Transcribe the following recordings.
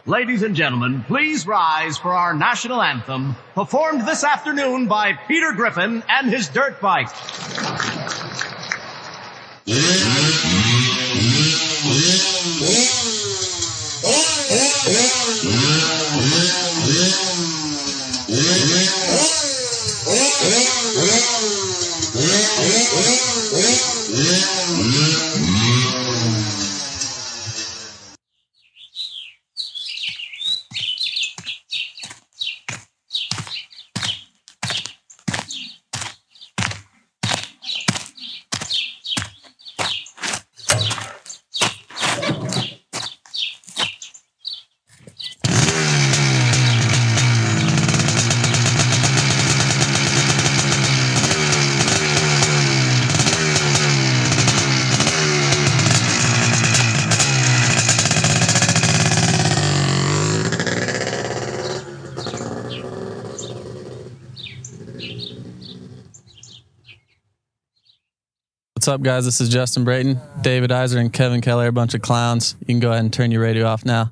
Ladies and gentlemen, please rise for our national anthem, performed this afternoon by Peter Griffin and his dirt bike. What's up, guys? This is Justin Brayton. David Iser and Kevin Keller, a bunch of clowns. You can go ahead and turn your radio off now.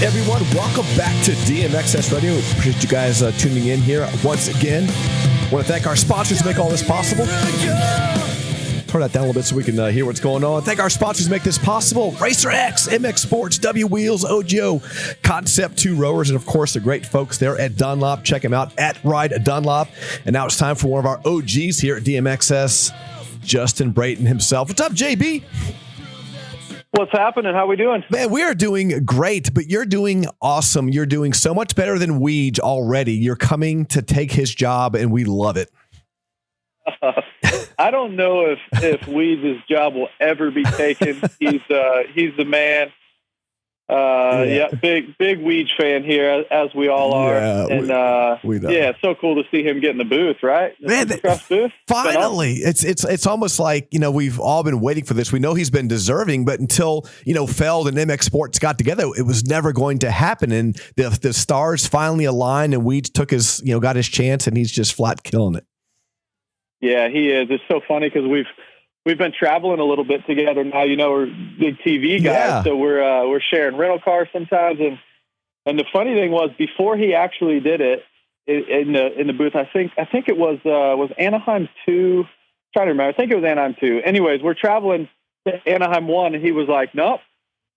Everyone, welcome back to DMXS Radio. Appreciate you guys tuning in here once again. Want to thank our sponsors to make all this possible. Turn that down a little bit so we can hear what's going on. Thank our sponsors to make this possible. Racer X, MX Sports, W Wheels, OGO, Concept 2 Rowers, and of course the great folks there at Dunlop. Check them out at Ride Dunlop. And now it's time for one of our OGs here at DMXS, Justin Brayton himself. What's up, JB? What's happening? How we doing? Man, we are doing great, but you're doing awesome. You're doing so much better than Weege already. You're coming to take his job, and we love it. I don't know if Weege's job will ever be taken. He's the man. Big Weege fan here, as we all are. Yeah, we know. Yeah, it's so cool to see him get in the booth, right? Man, booth. Finally, it's almost like, we've all been waiting for this. We know he's been deserving, but until Feld and MX Sports got together, it was never going to happen. And the stars finally aligned, and Weege took his got his chance, and he's just flat killing it. Yeah, he is. It's so funny because we've been traveling a little bit together now. We're big TV guys, so we're sharing rental cars sometimes. And the funny thing was, before he actually did it in the booth, I think it was Anaheim 2. I'm trying to remember. I think it was Anaheim 2. Anyways, we're traveling to Anaheim 1, and he was like, "Nope,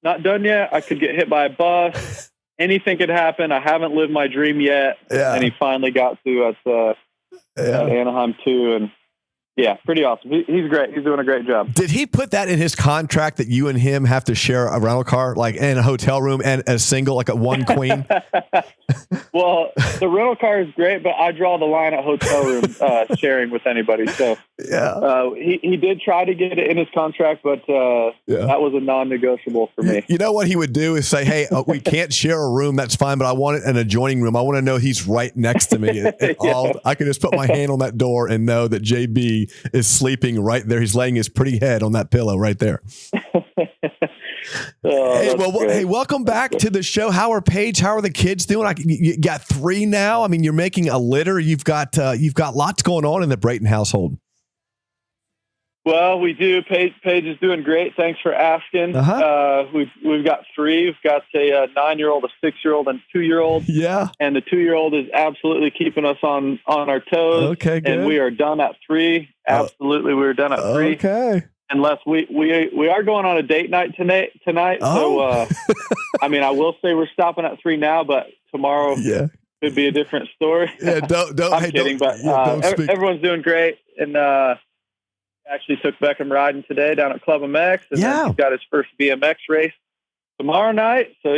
not done yet. I could get hit by a bus. Anything could happen. I haven't lived my dream yet." Yeah. And he finally got to us at Anaheim 2, and yeah, pretty awesome. He's great. He's doing a great job. Did he put that in his contract that you and him have to share a rental car, like in a hotel room and a single, like a one queen? Well, the rental car is great, but I draw the line at hotel room sharing with anybody. So he did try to get it in his contract, but that was a non-negotiable for me. You know what he would do is say, "Hey, we can't share a room. That's fine, but I want it an adjoining room. I want to know he's right next to me. I can just put my hand on that door and know that JB is sleeping right there. He's laying his pretty head on that pillow right there." Hey, welcome back to the show. How are Paige? How are the kids doing? You got 3 now. I mean, you're making a litter. You've got lots going on in the Brayton household. Well, we do. Paige is doing great. Thanks for asking. We've got 3. We've got a 9-year-old, a 6-year-old, and a 2-year-old. Yeah. And the 2-year-old is absolutely keeping us on our toes. Okay, good. And we are done at 3. Absolutely, we're done at 3. Okay. Unless we are going on a date night tonight. Oh. So, I mean, I will say we're stopping at 3 now, but tomorrow could be a different story. Yeah, don't. I'm kidding, but everyone's doing great. And actually took Beckham riding today down at Club MX. And then he's got his first BMX race tomorrow night. So,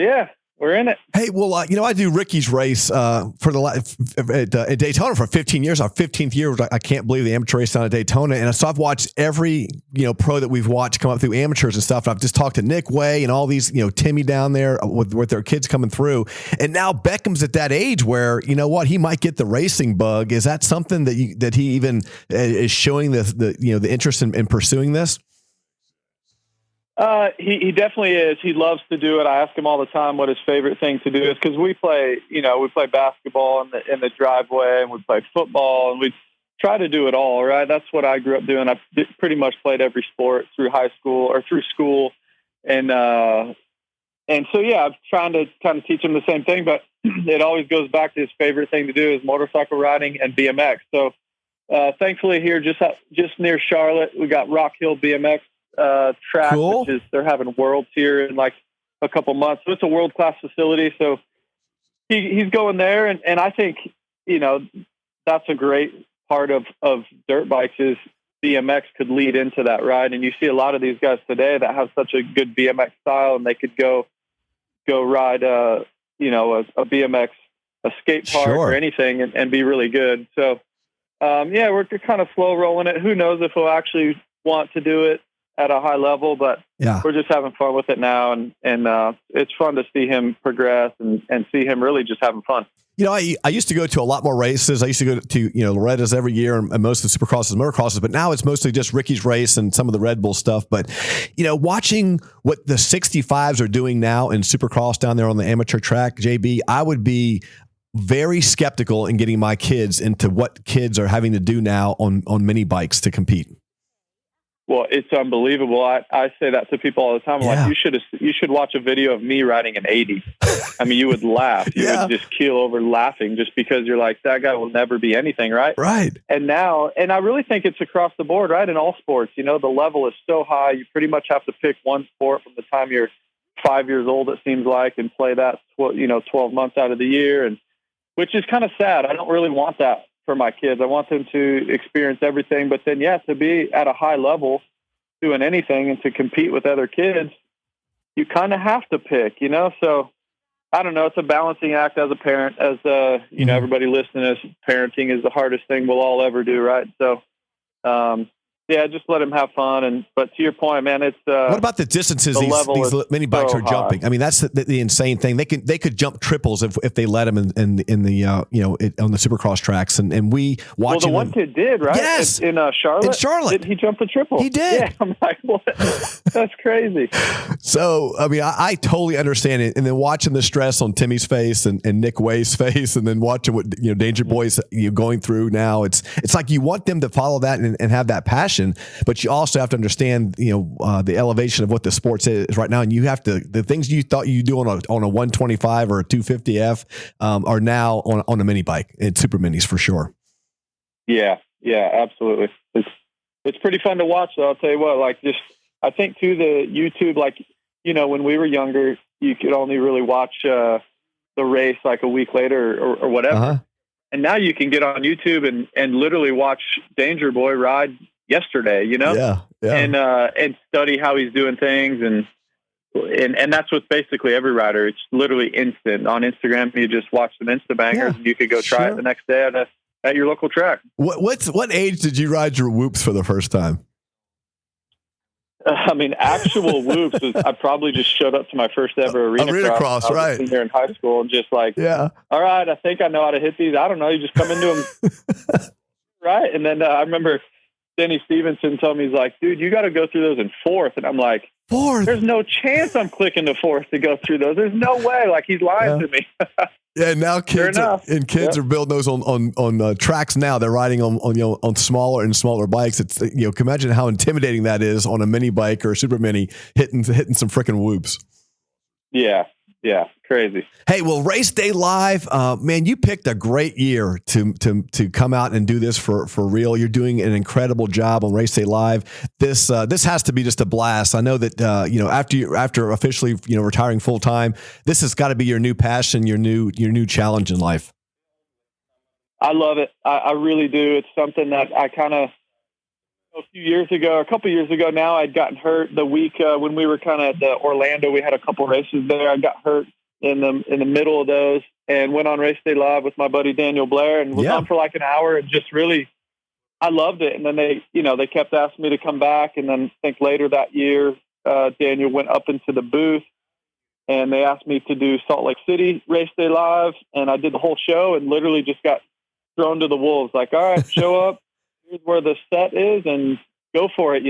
we're in it. Hey, well, I do Ricky's race for at Daytona for 15 years. Our 15th year, I can't believe the amateur race down at Daytona. And so I've watched every pro that we've watched come up through amateurs and stuff. And I've just talked to Nick Way and all these Timmy down there with their kids coming through. And now Beckham's at that age where he might get the racing bug. Is that something that he even is showing the interest in pursuing this? He definitely is. He loves to do it. I ask him all the time what his favorite thing to do is, because we play basketball in the driveway, and we play football, and we try to do it all, right? That's what I grew up doing. I pretty much played every sport through high school or through school. And so, yeah, I'm trying to kind of teach him the same thing, but it always goes back to his favorite thing to do is motorcycle riding and BMX. So, thankfully here, just near Charlotte, we got Rock Hill BMX track, cool. Which is they're having worlds here in like a couple months. So it's a world-class facility. So he's going there. And I think, that's a great part of dirt bikes is BMX could lead into that ride. And you see a lot of these guys today that have such a good BMX style, and they could go ride, a BMX, a skate park or anything and be really good. So, we're kind of slow rolling it. Who knows if we'll actually want to do it at a high level, but we're just having fun with it now. And it's fun to see him progress and see him really just having fun. I used to go to a lot more races. I used to go to, Loretta's every year and most of the supercrosses and motocrosses, but now it's mostly just Ricky's race and some of the Red Bull stuff. But, watching what the 65s are doing now in supercross down there on the amateur track, JB, I would be very skeptical in getting my kids into what kids are having to do now on mini bikes to compete. Well, it's unbelievable. I say that to people all the time. I'm like, you should watch a video of me riding an 80. I mean, you would laugh. You would just keel over laughing just because you're like, that guy will never be anything, right? Right. And I really think it's across the board, right? In all sports, the level is so high. You pretty much have to pick one sport from the time you're 5 years old, it seems like, and play that, 12 months out of the year, and which is kind of sad. I don't really want that for my kids. I want them to experience everything, but then, to be at a high level doing anything and to compete with other kids, you kind of have to pick, so I don't know. It's a balancing act as a parent, as everybody listening is parenting is the hardest thing we'll all ever do. Right. So, just let them have fun. But to your point, man, it's what about the distances these mini bikes are jumping? High. I mean, that's the insane thing. They could jump triples if they let them in the on the supercross tracks. And we watch. Well, the one kid did, right? Yes, in Charlotte. In Charlotte, he jumped a triple. He did. Yeah, I'm like, what? That's crazy. So, I mean, I totally understand it. And then watching the stress on Timmy's face and Nick Way's face, and then watching what Danger Boy's going through now, it's like you want them to follow that and have that passion. But you also have to understand, the elevation of what the sports is right now, and you have to the things you thought you do on a 125 or a 250F are now on a mini bike and super minis for sure. Yeah, absolutely. It's pretty fun to watch, though. I'll tell you what. I think too the YouTube, when we were younger, you could only really watch the race like a week later or whatever, and now you can get on YouTube and literally watch Danger Boy ride yesterday, and study how he's doing things, and that's what basically every rider. It's literally instant on Instagram. You just watch some Insta bangers, and you could go try it the next day at your local track. What age did you ride your whoops for the first time? I mean, actual whoops. I probably just showed up to my first ever arena cross, right? Here in high school, and just like, all right, I think I know how to hit these. I don't know. You just come into them, right? And then I remember Denny Stevenson told me, he's like, dude, you got to go through those in fourth. And I'm like, fourth? There's no chance I'm clicking to fourth to go through those. There's no way. Like, he's lying to me. Now kids are building those on tracks now. They're riding on smaller and smaller bikes. It's can imagine how intimidating that is on a mini bike or a super mini hitting some freaking whoops. Yeah, crazy. Hey, well, Race Day Live, man, you picked a great year to come out and do this for real. You're doing an incredible job on Race Day Live. This has to be just a blast. I know that after officially retiring full time, this has got to be your new passion, your new challenge in life. I love it. I really do. It's something that I kind of a couple years ago now, I'd gotten hurt the week when we were kind of at Orlando. We had a couple races there. I got hurt, in the middle of those, and went on Race Day Live with my buddy Daniel Blair, and was on for like an hour, and just really, I loved it. And then they kept asking me to come back, and then I think later that year, Daniel went up into the booth, and they asked me to do Salt Lake City Race Day Live, and I did the whole show, and literally just got thrown to the wolves. Like, all right, show up. Here's where the set is, and go for it,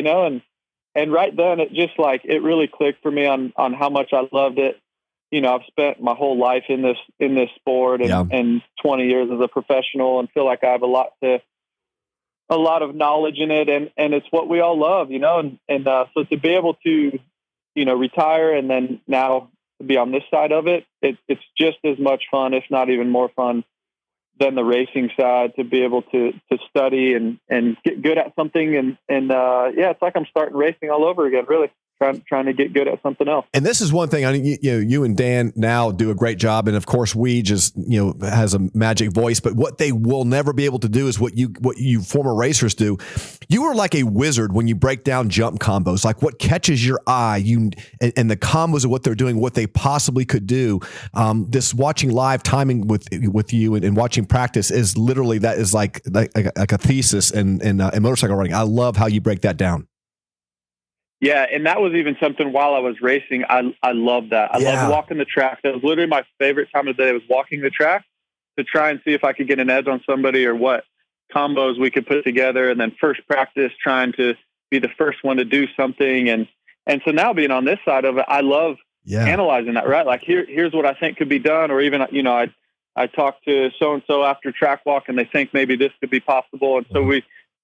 And right then, it just it really clicked for me on how much I loved it. I've spent my whole life in this sport and 20 years as a professional, and feel like I have a lot of knowledge in it, and it's what we all love, and so to be able to, retire and then now to be on this side of it, it's just as much fun, if not even more fun than the racing side, to be able to study and get good at something. And it's like I'm starting racing all over again, really. Trying to get good at something else. And this is one thing. I mean, you and Dan now do a great job, and of course, just has a magic voice. But what they will never be able to do is what you former racers do. You are like a wizard when you break down jump combos. Like what catches your eye, and the combos of what they're doing, what they possibly could do. This watching live timing with you and watching practice is literally that is like a thesis in motorcycle riding. I love how you break that down. Yeah, and that was even something while I was racing. I loved that. I loved walking the track. That was literally my favorite time of the day, was walking the track to try and see if I could get an edge on somebody or what combos we could put together. And then first practice, trying to be the first one to do something. And so now being on this side of it, I love analyzing that, right? Like here's what I think could be done. Or even, I talked to so-and-so after track walk, and they think maybe this could be possible. And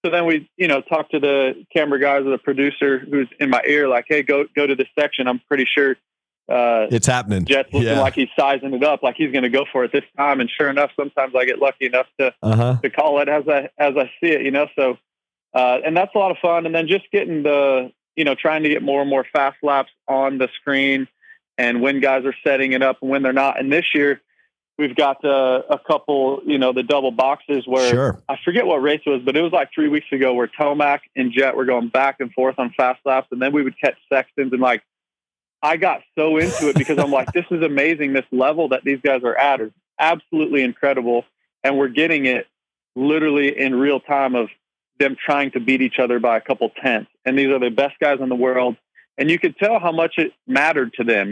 so then we, talk to the camera guys or the producer who's in my ear, like, hey, go to this section. I'm pretty sure it's happening. Jet's looking like he's sizing it up, like he's going to go for it this time. And sure enough, sometimes I get lucky enough to call it as I see it, So, and that's a lot of fun. And then just getting trying to get more and more fast laps on the screen, and when guys are setting it up and when they're not. And this year, we've got a couple, the double boxes where I forget what race it was, but it was like 3 weeks ago where Tomac and Jet were going back and forth on fast laps. And then we would catch Sextons, and I got so into it because I'm like, this is amazing. This level that these guys are at is absolutely incredible. And we're getting it literally in real time of them trying to beat each other by a couple tenths. And these are the best guys in the world. And you could tell how much it mattered to them,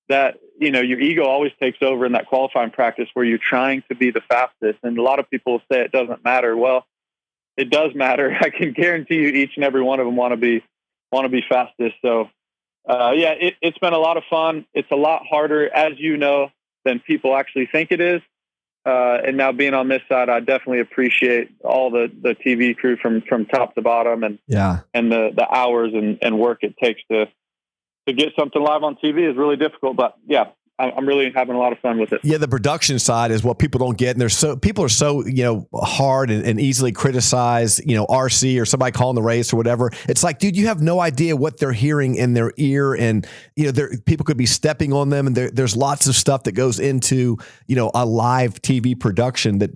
that, your ego always takes over in that qualifying practice where you're trying to be the fastest. And a lot of people say it doesn't matter. Well, it does matter. I can guarantee you each and every one of them want to be fastest. So, it's been a lot of fun. It's a lot harder, as you know, than people actually think it is. And now being on this side, I definitely appreciate all the TV crew from top to bottom and the hours and work it takes to get something live on TV is really difficult, but I'm really having a lot of fun with it. Yeah, the production side is what people don't get, and people are so hard and easily criticized. RC or somebody calling the race or whatever. It's like, dude, you have no idea what they're hearing in their ear, and people could be stepping on them, and there's lots of stuff that goes into a live TV production that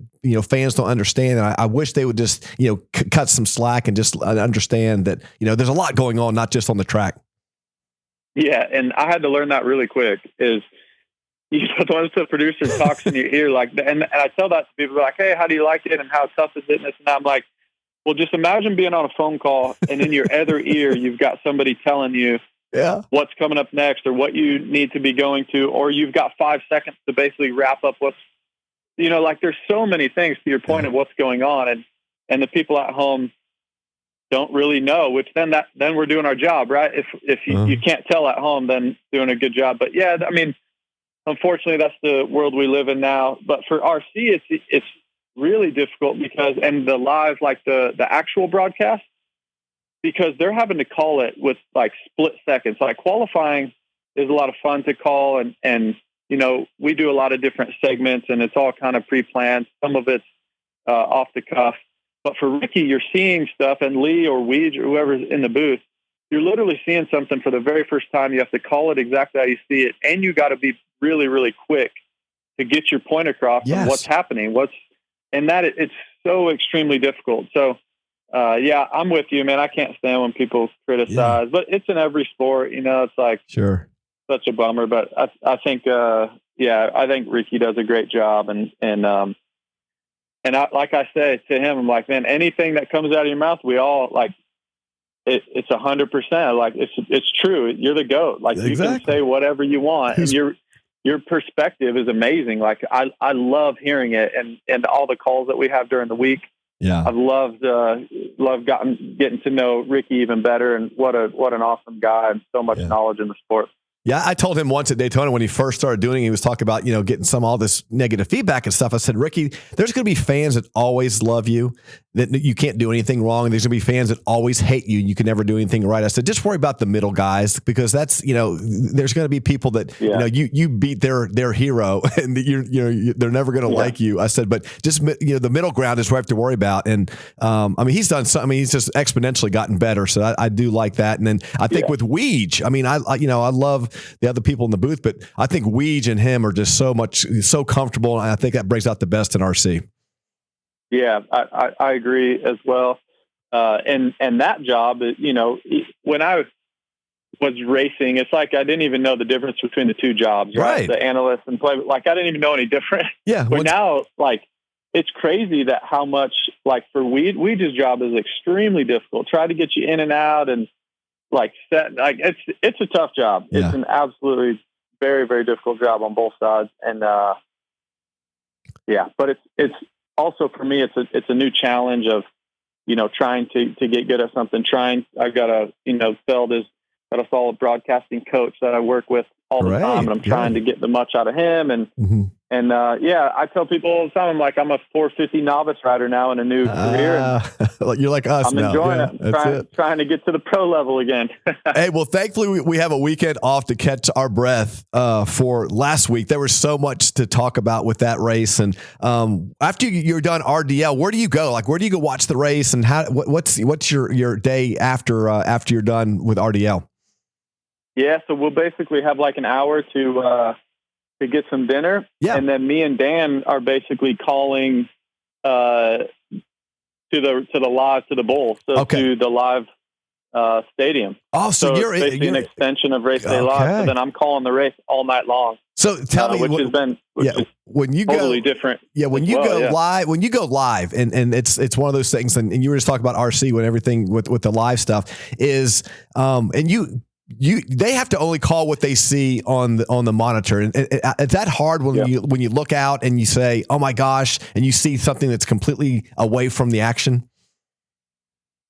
fans don't understand. And I wish they would just cut some slack and just understand that there's a lot going on, not just on the track. Yeah, and I had to learn that really quick. Once the producer talks in your ear and I tell that to people, like, hey, how do you like it and how tough is it? And I'm like, well, just imagine being on a phone call and in your other ear, you've got somebody telling you what's coming up next or what you need to be going to, or you've got 5 seconds to basically wrap up what's, there's so many things to your point of what's going on. And the people at home don't really know, which then we're doing our job, right? If you can't tell at home, then doing a good job. But unfortunately, that's the world we live in now. But for RC, it's really difficult because, and the live, the actual broadcast, because they're having to call it with split seconds. Qualifying is a lot of fun to call, and we do a lot of different segments, and it's all kind of pre-planned. Some of it's off the cuff. But for Ricky, you're seeing stuff, and Lee or Weege or whoever's in the booth, you're literally seeing something for the very first time. You have to call it exactly how you see it, and you got to be really, really quick to get your point across on what's happening. It's so extremely difficult. So, I'm with you, man. I can't stand when people criticize, but it's in every sport. It's like such a bummer. But I think I think Ricky does a great job. And I, like I say to him, I'm like, man, anything that comes out of your mouth, we all like it's 100%. Like it's true. You're the GOAT. Like you can say whatever you want, and your perspective is amazing. Like I love hearing it, and all the calls that we have during the week. Yeah, I've loved getting to know Ricky even better, and what an awesome guy, and so much knowledge in the sport. Yeah, I told him once at Daytona when he first started doing it, he was talking about, getting all this negative feedback and stuff. I said, Ricky, there's going to be fans that always love you, that you can't do anything wrong. And there's going to be fans that always hate you and you can never do anything right. I said, just worry about the middle guys, because that's, there's going to be people that, you beat their hero and they're never going to like you. I said, but just, the middle ground is what I have to worry about. And, he's done something. He's just exponentially gotten better. So I do like that. And then I think with Weege, I love the other people in the booth, but I think Weege and him are just so comfortable. And I think that brings out the best in RC. Yeah, I agree as well. And that job, when I was racing, it's like I didn't even know the difference between the two jobs, right? The analyst and play, like I didn't even know any different. Yeah. But now, like, it's crazy that how much, like for Weege's job is extremely difficult. Try to get you in and out and it's a tough job. Yeah. It's an absolutely very, very difficult job on both sides. And, but it's also for me, it's a new challenge of, trying to get good at something. I've got Feld is got a solid broadcasting coach that I work with all the time, and I'm trying to get the much out of him. And, I tell people all the time, I'm like, I'm a 450 novice rider now in a new career. You're like us I'm now. Enjoying it. Trying to get to the pro level again. Hey, well, thankfully we have a weekend off to catch our breath for last week. There was so much to talk about with that race. And after you're done RDL, where do you go? Like, where do you go watch the race? And what's your day after you're done with RDL? Yeah, so we'll basically have like an hour to get some dinner, and then me and Dan are basically calling to the bowl, to the live stadium. Oh, so you're basically an extension of Race Day Live. So then I'm calling the race all night long. So tell me, when you totally go different. Yeah, when you go live, and it's one of those things. And you were just talking about RC when everything with the live stuff is, and they have to only call what they see on the monitor. And it's that hard when you look out and you say, oh my gosh, and you see something that's completely away from the action.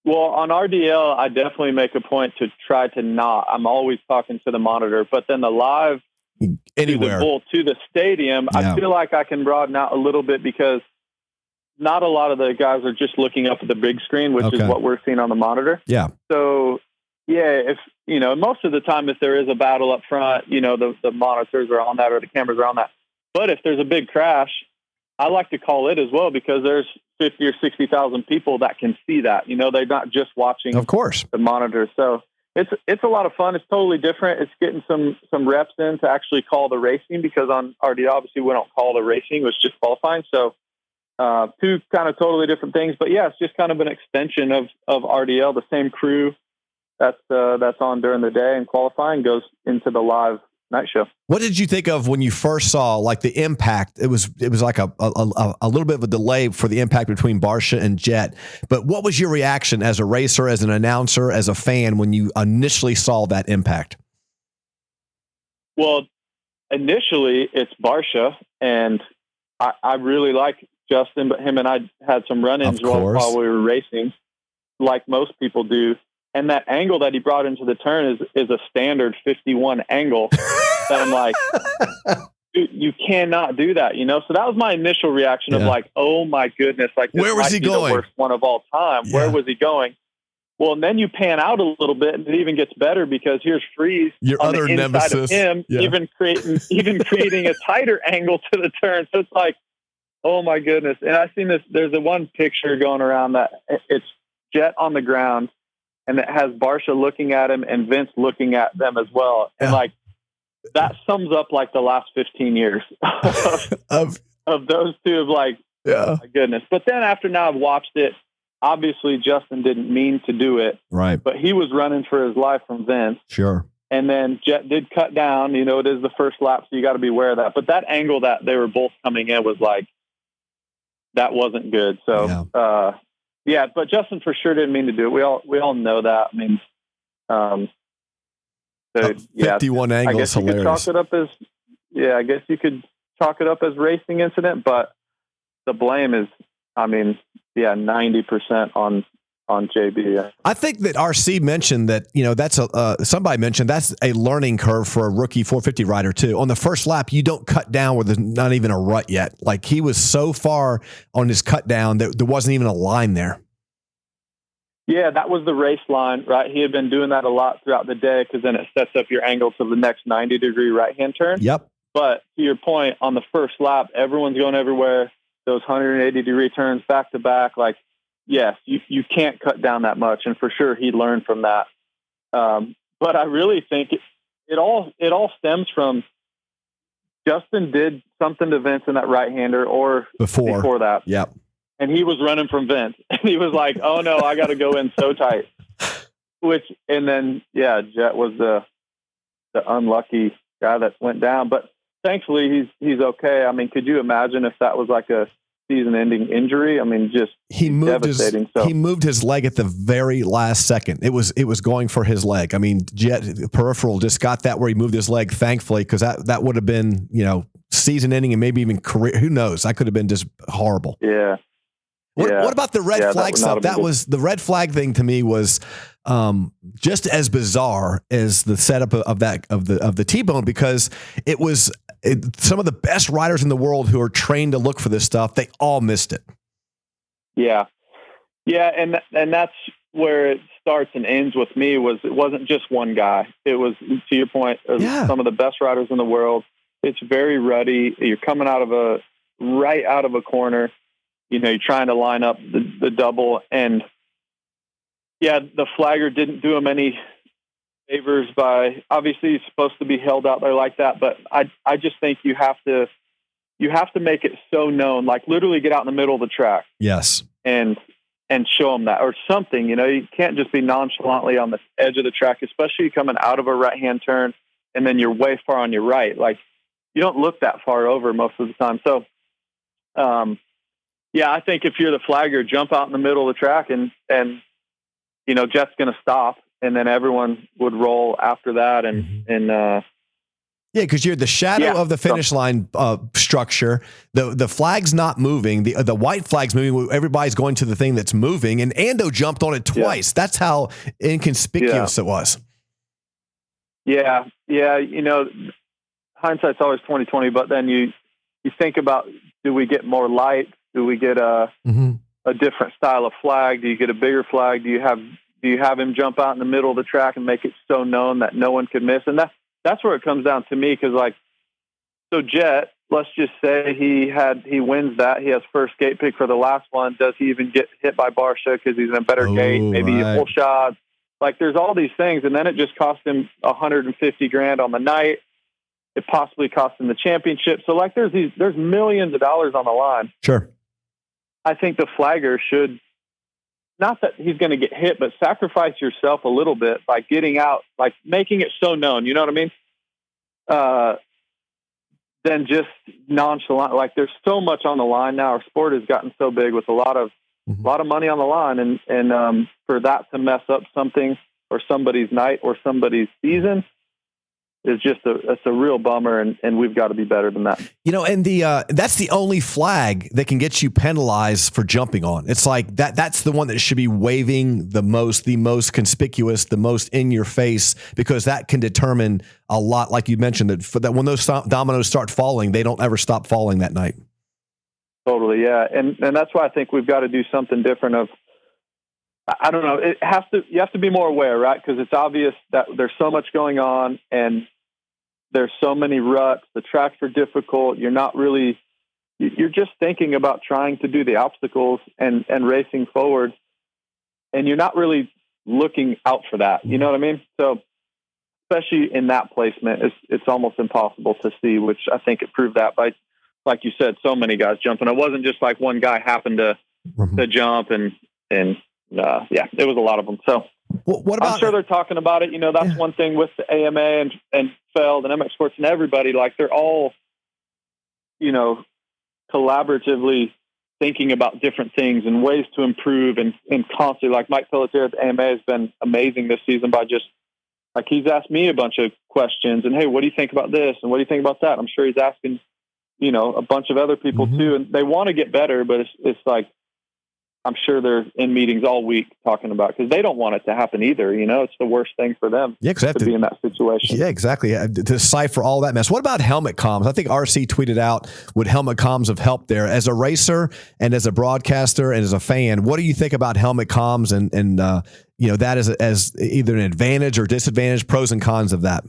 Well, on RDL, I definitely make a point to try to not. I'm always talking to the monitor, but then the live anywhere to the stadium, I feel like I can broaden out a little bit because not a lot of the guys are just looking up at the big screen, which is what we're seeing on the monitor. Yeah. So if most of the time, if there is a battle up front, the monitors are on that or the cameras are on that. But if there's a big crash, I like to call it as well because there's 50 or 60,000 people that can see that. They're not just watching, of course, the monitor. So it's a lot of fun. It's totally different. It's getting some reps in to actually call the racing because on RD, obviously we don't call the racing. It's just qualifying. So two kind of totally different things. But yeah, it's just kind of an extension of RDL, the same crew that's on during the day, and qualifying goes into the live night show. What did you think of when you first saw like the impact? It was like a little bit of a delay for the impact between Barsha and Jet. But what was your reaction as a racer, as an announcer, as a fan when you initially saw that impact? Well, initially it's Barsha, and I really like Justin, but him and I had some run-ins while we were racing, like most people do. And that angle that he brought into the turn is a standard 51 angle that I'm like, dude, you cannot do that, So that was my initial reaction of like, oh my goodness, like this where was he going? The worst one of all time. Yeah. Where was he going? Well, and then you pan out a little bit, and it even gets better because here's Freeze, your on other the inside nemesis, of him, even creating a tighter angle to the turn. So it's like, oh my goodness! And I've seen this. There's a one picture going around that it's Jet on the ground, and it has Barsha looking at him and Vince looking at them as well. And like, that sums up like the last 15 years of those two of like, oh my goodness. But then after now I've watched it, obviously Justin didn't mean to do it. Right. But he was running for his life from Vince. Sure. And then Jet did cut down. You know, it is the first lap, so you got to be aware of that. But that angle that they were both coming in was like, that wasn't good. So, but Justin for sure didn't mean to do it. We all know that. I mean, 51 angle is hilarious. I guess you could chalk it up as racing incident, but the blame is, 90% on JB. I think that RC mentioned that, that's somebody mentioned that's a learning curve for a rookie 450 rider too. On the first lap, you don't cut down where there's not even a rut yet. Like he was so far on his cut down that there wasn't even a line there. Yeah, that was the race line, right? He had been doing that a lot throughout the day because then it sets up your angle to the next 90-degree right-hand turn. Yep. But to your point, on the first lap, everyone's going everywhere. Those 180-degree turns back to back, like, yes, you can't cut down that much, and for sure he learned from that. But I really think it all stems from Justin did something to Vince in that right-hander or before that. Yep. And he was running from Vince, and he was like, "Oh no, I got to go in so tight." And then Jet was the unlucky guy that went down, but thankfully he's okay. I mean, could you imagine if that was like a season-ending injury? I mean, just devastating. He moved his leg at the very last second. It was going for his leg. I mean, Jet peripheral just got that where he moved his leg, thankfully, because that would have been season-ending and maybe even career. Who knows? That could have been just horrible. Yeah. What about the red flag stuff? That was the red flag thing to me was just as bizarre as the setup of the T-bone, because it was some of the best riders in the world who are trained to look for this stuff. They all missed it. Yeah, and that's where it starts and ends with me. It wasn't just one guy. It was, to your point, some of the best riders in the world. It's very ruddy. You're coming right out of a corner. You're trying to line up the double, and the flagger didn't do him any favors by, obviously he's supposed to be held out there like that, but I just think you have to make it so known, like literally get out in the middle of the track. Yes. And show them that or something, you can't just be nonchalantly on the edge of the track, especially coming out of a right-hand turn and then you're way far on your right. Like you don't look that far over most of the time. So, I think if you're the flagger, jump out in the middle of the track and Jet's going to stop, and then everyone would roll after that. Because you're the shadow of the finish line structure. The flag's not moving. The white flag's moving. Everybody's going to the thing that's moving, and Ando jumped on it twice. Yeah. That's how inconspicuous it was. Yeah. Hindsight's always 20/20, but then you think about, do we get more light? Do we get a different style of flag? Do you get a bigger flag? Do you have him jump out in the middle of the track and make it so known that no one could miss? And that's where it comes down to me, because so Jet, let's just say he wins that. He has first gate pick for the last one. Does he even get hit by Barsha because he's in a better gate? Maybe a full shot. Like there's all these things, and then it just cost him $150,000 on the night. It possibly cost him the championship. So like there's millions of dollars on the line. Sure. I think the flagger should, not that he's going to get hit, but sacrifice yourself a little bit by getting out, like making it so known, you know what I mean? Then just nonchalant. Like there's so much on the line now. Our sport has gotten so big with a lot of money on the line, and for that to mess up something or somebody's night or somebody's season is it's a real bummer, and we've got to be better than that. And that's the only flag that can get you penalized for jumping on. It's like that's the one that should be waving the most conspicuous, the most in your face, because that can determine a lot. Like you mentioned, that when those dominoes start falling, they don't ever stop falling that night. Totally. Yeah. And that's why I think we've got to do something different I don't know. You have to be more aware, right? Because it's obvious that there's so much going on, and there's so many ruts. The tracks are difficult. You're just thinking about trying to do the obstacles and racing forward, and you're not really looking out for that. You know what I mean? So, especially in that placement, it's almost impossible to see. Which I think it proved that by, like you said, so many guys jumping. It wasn't just like one guy happened to jump and. It was a lot of them. So What about? I'm sure they're talking about it. That's one thing with the AMA and Feld and MX Sports and everybody. Like they're all, collaboratively thinking about different things and ways to improve and constantly. Like Mike Pelletier at the AMA has been amazing this season by just like he's asked me a bunch of questions and hey, what do you think about this and what do you think about that? I'm sure he's asking, a bunch of other people too, and they want to get better, but it's like. I'm sure they're in meetings all week talking about because they don't want it to happen either. It's the worst thing for them to be in that situation. Yeah, exactly. To decipher all that mess. What about helmet comms? I think RC tweeted out, would helmet comms have helped there? As a racer and as a broadcaster and as a fan, what do you think about helmet comms and that as either an advantage or disadvantage, pros and cons of that?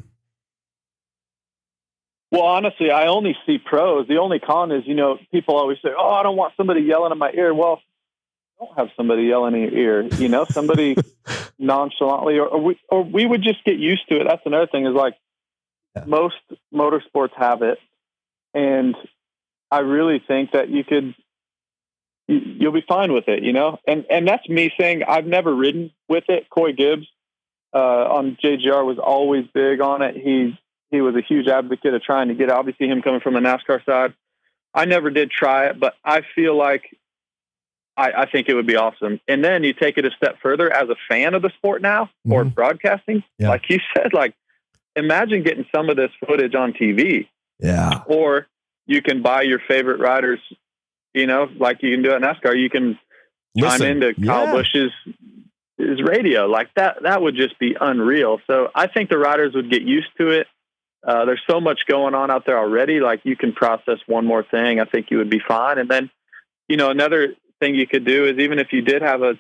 Well, honestly, I only see pros. The only con is, people always say, oh, I don't want somebody yelling in my ear. Well, don't have somebody yelling in your ear, somebody nonchalantly, or we would just get used to it. That's another thing is like most motorsports have it. And I really think that you'll be fine with it, and that's me saying I've never ridden with it. Coy Gibbs, on JGR was always big on it. He was a huge advocate of trying to get it. Obviously him coming from the NASCAR side. I never did try it, but I feel like, I think it would be awesome. And then you take it a step further as a fan of the sport now or broadcasting, like you said, like imagine getting some of this footage on TV. Yeah. Or you can buy your favorite riders, like you can do at NASCAR. You can chime into Kyle Busch's radio like that. That would just be unreal. So I think the riders would get used to it. There's so much going on out there already. Like you can process one more thing. I think you would be fine. And then, another thing you could do is even if you did have a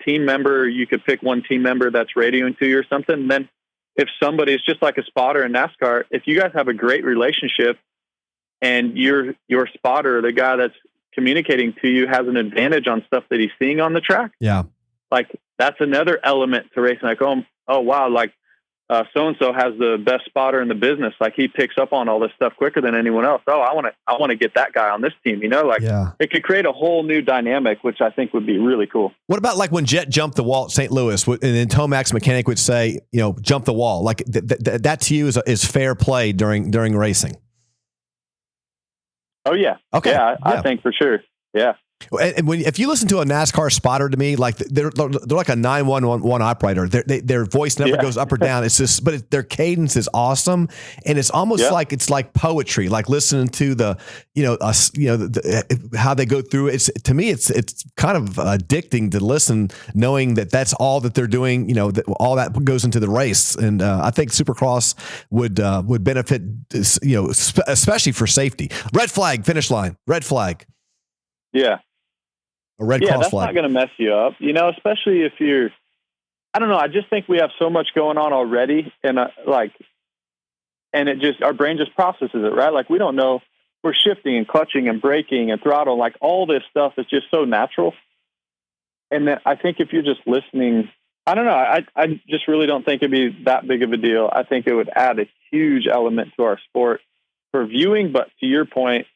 team member, you could pick one team member that's radioing to you or something. And then if somebody is just like a spotter in NASCAR, if you guys have a great relationship and your spotter, the guy that's communicating to you, has an advantage on stuff that he's seeing on the track. Yeah. Like that's another element to racing. Like, oh wow. Like, so-and-so has the best spotter in the business. Like he picks up on all this stuff quicker than anyone else. Oh, I want to get that guy on this team, It could create a whole new dynamic, which I think would be really cool. What about like when Jet jumped the wall at St. Louis and then Tomac's mechanic would say, jump the wall. Like that to you is fair play during racing. Oh yeah. Okay. Yeah, I think for sure. Yeah. And if you listen to a NASCAR spotter, to me, like they're like a 911 operator. Their voice never goes up or down. It's just, but their cadence is awesome, and it's almost like it's like poetry. Like listening to the, how they go through it. To me, it's kind of addicting to listen, knowing that that's all that they're doing. That all that goes into the race, and I think Supercross would benefit. Especially for safety. Red flag, finish line. Red flag. Yeah. A red cross that's flag. Not going to mess you up, especially if you're, I don't know. I just think we have so much going on already. And our brain just processes it, right? Like we don't know, we're shifting and clutching and braking and throttle. Like all this stuff is just so natural. And then I think if you're just listening, I don't know. I just really don't think it'd be that big of a deal. I think it would add a huge element to our sport for viewing. But to your point,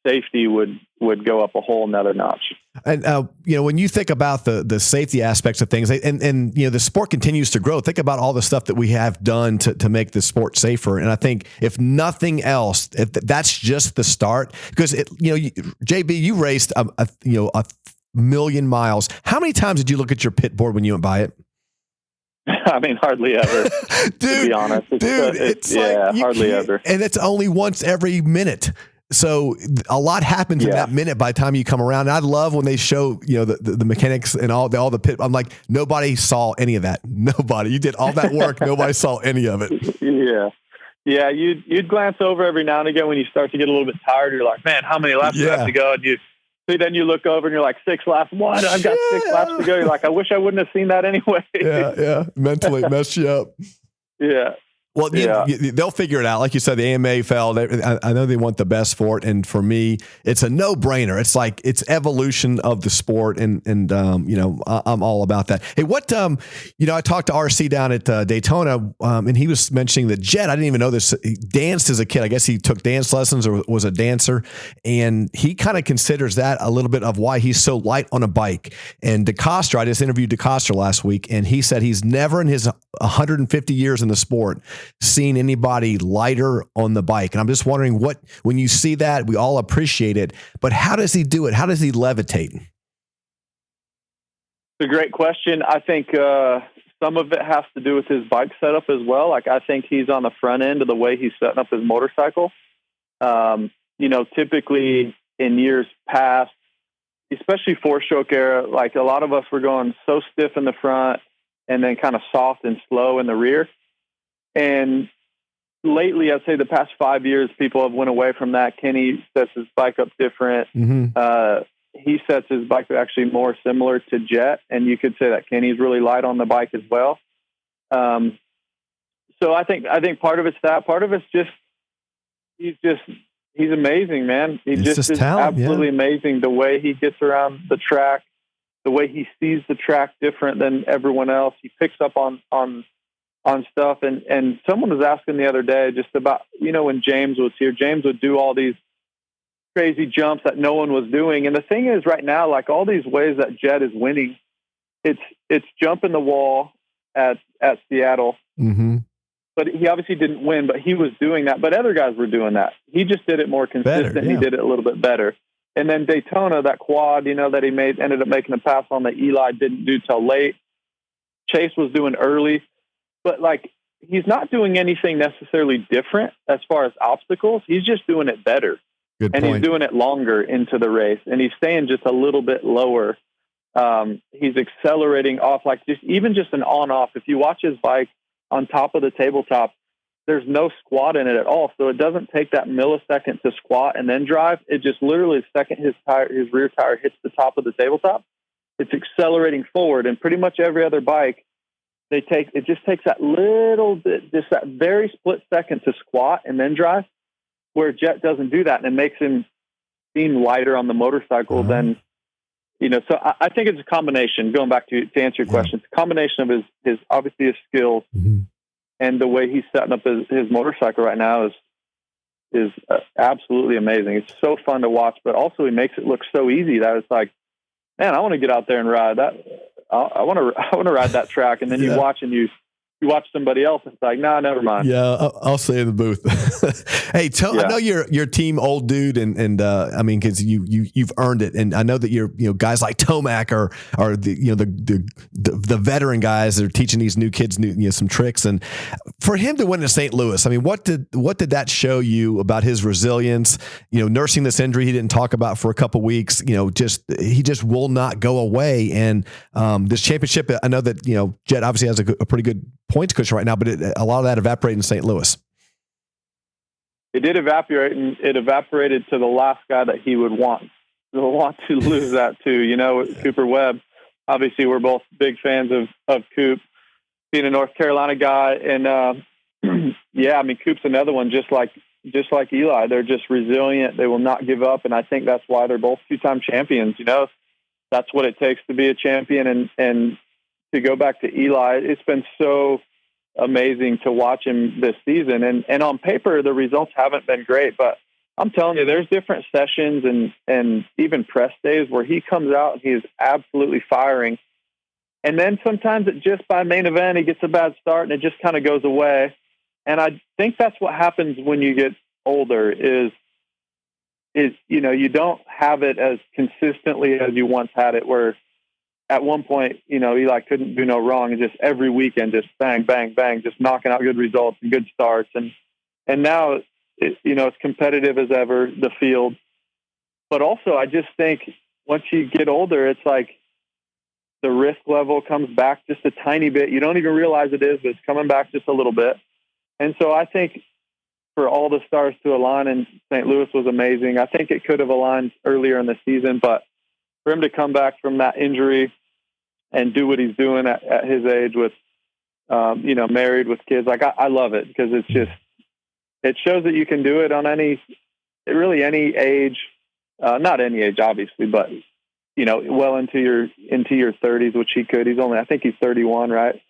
safety would go up a whole nother notch. And, when you think about the safety aspects of things and the sport continues to grow, think about all the stuff that we have done to make the sport safer. And I think if nothing else, if that's just the start, because JB, you raced a million miles. How many times did you look at your pit board when you went by it? I mean, hardly ever, dude, to be honest. It's like hardly ever. And it's only once every minute. So a lot happens in that minute by the time you come around. And I love when they show, the mechanics and all the pit. I'm like, nobody saw any of that. Nobody. You did all that work. Nobody saw any of it. Yeah. Yeah. You'd glance over every now and again when you start to get a little bit tired. You're like, man, how many laps do I have to go? And then you look over and you're like, 6 laps. What? I've got 6 laps to go. You're like, I wish I wouldn't have seen that anyway. Yeah. Mentally it messed you up. Yeah. Well, they'll figure it out. Like you said, the AMA fell. I know they want the best for it, and for me, it's a no-brainer. It's like it's evolution of the sport, and I'm all about that. Hey, I talked to RC down at Daytona, and he was mentioning that Jet. I didn't even know this. He danced as a kid. I guess he took dance lessons or was a dancer, and he kind of considers that a little bit of why he's so light on a bike. And DeCoster, I just interviewed DeCoster last week, and he said he's never in his 150 years in the sport seen anybody lighter on the bike. And I'm just wondering when you see that, we all appreciate it, but how does he do it? How does he levitate? It's a great question. I think some of it has to do with his bike setup as well. Like, I think he's on the front end of the way he's setting up his motorcycle. Typically in years past, especially 4-stroke era, like a lot of us were going so stiff in the front and then kind of soft and slow in the rear. And lately, I'd say the past 5 years, people have went away from that. Kenny sets his bike up different. Mm-hmm. He sets his bike actually more similar to Jet, and you could say that Kenny's really light on the bike as well. So I think part of it's that. Part of it's just he's amazing, man. He just is talent, absolutely amazing. The way he gets around the track, the way he sees the track different than everyone else. He picks up on stuff. And someone was asking the other day just about, when James was here, James would do all these crazy jumps that no one was doing. And the thing is right now, like all these ways that Jet is winning, it's jumping the wall at Seattle. Mm-hmm. But he obviously didn't win, but he was doing that. But other guys were doing that. He just did it more consistent. Better, yeah. He did it a little bit better. And then Daytona, that quad, that he ended up making a pass on that Eli didn't do till late. Chase was doing early. But, like, he's not doing anything necessarily different as far as obstacles. He's just doing it better. Good point. He's doing it longer into the race. And he's staying just a little bit lower. He's accelerating off, like, even just an on-off. If you watch his bike on top of the tabletop, there's no squat in it at all. So it doesn't take that millisecond to squat and then drive. It just literally, the second his rear tire hits the top of the tabletop, it's accelerating forward. And pretty much every other bike, it just takes that little bit, just that very split second to squat and then drive, where Jet doesn't do that. And it makes him seem lighter on the motorcycle than, so I think it's a combination, going back to answer your question, it's a combination of his obviously his skills and the way he's setting up his motorcycle right now is absolutely amazing. It's so fun to watch, but also he makes it look so easy that it's like, man, I want to get out there and ride that. I want to ride that track. And then you watch and you watch somebody else. It's like, nah, never mind. Yeah, I'll stay in the booth. Hey, I know you're team old dude, and I mean, because you've earned it, and I know that you're guys like Tomac are the veteran guys that are teaching these new kids some tricks, and for him to win in St. Louis, I mean, what did that show you about his resilience? Nursing this injury he didn't talk about for a couple weeks. He just will not go away, and this championship, I know that Jet obviously has a pretty good points cushion right now, but a lot of that evaporated in St. Louis. It did evaporate, and it evaporated to the last guy that he would want to lose that to. Cooper Webb. Obviously, we're both big fans of Coop, being a North Carolina guy, and Coop's another one, just like Eli. They're just resilient. They will not give up, and I think that's why they're both 2-time champions. That's what it takes to be a champion, and to go back to Eli, it's been so amazing to watch him this season. And on paper, the results haven't been great, but I'm telling you, there's different sessions and even press days where he comes out and he's absolutely firing. And then sometimes it just by main event, he gets a bad start and it just kind of goes away. And I think that's what happens when you get older is you don't have it as consistently as you once had it, where at one point, Eli couldn't do no wrong, and just every weekend, just bang, bang, bang, just knocking out good results and good starts. And now, it's competitive as ever, the field. But also, I just think once you get older, it's like the risk level comes back just a tiny bit. You don't even realize it is, but it's coming back just a little bit. And so I think for all the stars to align in St. Louis was amazing. I think it could have aligned earlier in the season, but for him to come back from that injury and do what he's doing at his age with married with kids. Like I love it because it shows that you can do it on any age, not any age, obviously, but well into your 30s, which he could. I think he's 31, right?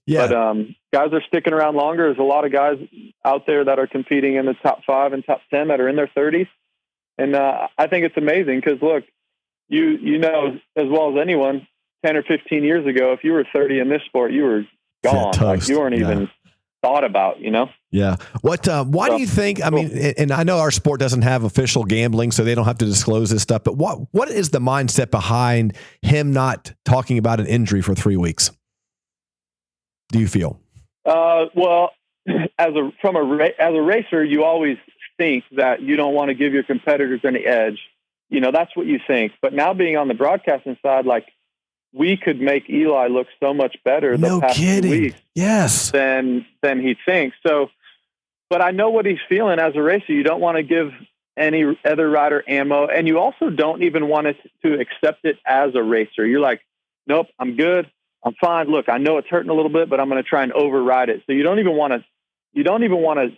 Yeah. But guys are sticking around longer. There's a lot of guys out there that are competing in the top 5 and top 10 that are in their 30s. And I think it's amazing because, look, you know as well as anyone, 10 or 15 years ago, if you were 30 in this sport, you were gone. Like you weren't even thought about, Yeah. Why do you think, I mean, and I know our sport doesn't have official gambling, so they don't have to disclose this stuff, but what is the mindset behind him not talking about an injury for 3 weeks? Do you feel? Well, as a racer, you always think that you don't want to give your competitors any edge. That's what you think. But now being on the broadcasting side, like we could make Eli look so much better the past 2 weeks. Yes. Than he thinks. So, but I know what he's feeling as a racer. You don't want to give any other rider ammo, and you also don't even want to accept it as a racer. You're like, nope, I'm good. I'm fine. Look, I know it's hurting a little bit, but I'm going to try and override it. So you don't even want to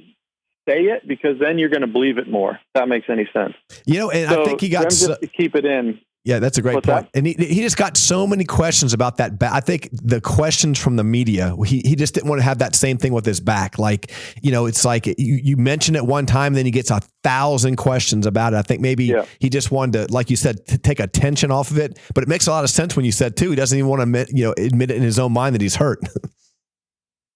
say it because then you're going to believe it more. If that makes any sense. And I think he got just to keep it in. Yeah, that's a great point. And he just got so many questions about that back. I think the questions from the media, he just didn't want to have that same thing with his back. Like, it's like you mention it one time, then he gets 1,000 questions about it. I think maybe he just wanted to, like you said, to take attention off of it. But it makes a lot of sense when you said too, he doesn't even want to admit it in his own mind that he's hurt.